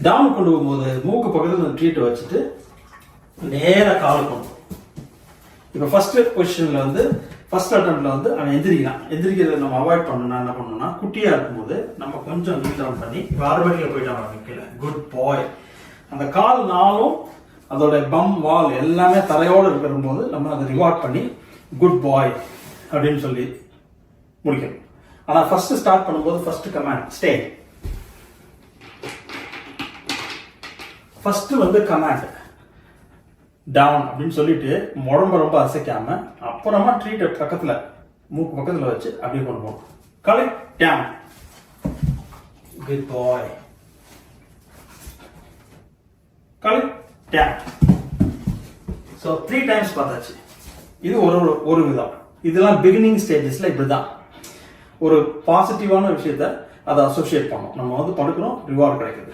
Down கொண்டு போகும்போது மூக்கு பக்கத்தில் ட்ரீட்டை வச்சுட்டு நேராக கால் கொண்டு. இப்போ ஃபர்ஸ்ட் பொசிஷனில் வந்து ஃபர்ஸ்ட் அட்டம்ப்ட்ல வந்து அவன் எந்திரிக்கிறத நம்ம அவாய்ட் பண்ணணும்னா என்ன பண்ணணும்னா, குட்டியாக இருக்கும்போது நம்ம கொஞ்சம் நீல் டவுன் பண்ணி ஆட்டோமேட்டிக்காக போயிட்டான் நிற்கல. குட் பாய். அந்த கால் நாளும் அதோட பம் வால் எல்லாமே தரையோடு இருக்கும்போது நம்ம அதை ரிவார்ட் பண்ணி குட் பாய் அப்படின்னு சொல்லி முடிக்கணும். ஆனால் ஃபர்ஸ்ட் ஸ்டார்ட் பண்ணும்போது ஃபர்ஸ்ட் கமாண்ட் ஸ்டே. ஃபர்ஸ்ட் வந்து கமாண்ட் டவுன் அப்படின்னு சொல்லிட்டு உடம்ப ரொம்ப அசைக்காம அப்புறமா ட்ரீட் பக்கத்துல மூக்கு பக்கத்துல வச்சு அப்படியே கொண்டு போகணும். Collect down. Good boy. Collect down. So 3 times பார்த்தாச்சு. இது ஒரு விதம். இதெல்லாம் பிகினிங் ஸ்டேஜஸ்ல இப்படிதான் ஒரு பாசிட்டிவான விஷயத்த அதை அசோசியேட் பண்ணோம். நம்ம வந்து படுக்கிறோம், ரிவார்டு கிடைக்குது.